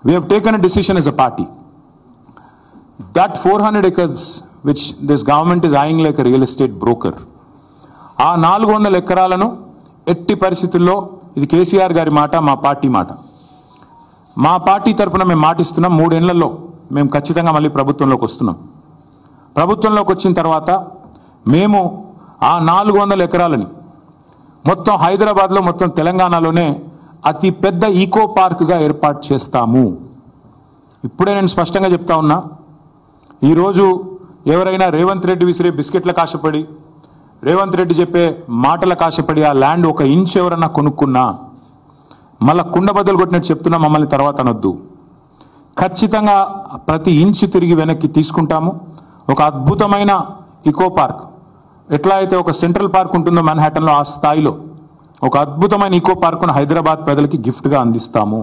We have taken a decision as a party that 400 acres which this government is eyeing like a real estate broker, ఆ 400 ఎకరాలను ఎట్టి పరిస్థితుల్లో, ఇది కేసీఆర్ గారి మాట, మా పార్టీ మాట, మా పార్టీ తరఫున మేము మాటిస్తున్నాం, 3 ఏళ్లలో మేము ఖచ్చితంగా మళ్ళీ ప్రభుత్వంలోకి వస్తున్నాం. ప్రభుత్వంలోకి వచ్చిన తర్వాత మేము ఆ 400 ఎకరాలని మొత్తం హైదరాబాద్లో, మొత్తం తెలంగాణలోనే అతి పెద్ద ఈకో పార్క్గా ఏర్పాటు చేస్తాము. ఇప్పుడే నేను స్పష్టంగా చెప్తా ఉన్నా, ఈరోజు ఎవరైనా రేవంత్ రెడ్డి విసిరే బిస్కెట్లకు ఆశపడి, రేవంత్ రెడ్డి చెప్పే మాటలకు ఆశపడి ఆ ల్యాండ్ 1 ఇంచ్ ఎవరన్నా కొనుక్కున్నా మళ్ళా కుండ బద్దలు కొట్టినట్టు చెప్తున్నా, మమ్మల్ని తర్వాత అనొద్దు. ఖచ్చితంగా ప్రతి ఇంచ్ తిరిగి వెనక్కి తీసుకుంటాము. ఒక అద్భుతమైన ఈకో పార్క్, ఎట్లా అయితే ఒక సెంట్రల్ పార్క్ ఉంటుందో మ్యాన్హాటన్లో, ఆ స్థాయిలో ఒక అద్భుతమైన ఈకో పార్కును హైదరాబాద్ ప్రజలకి గిఫ్ట్గా అందిస్తాము.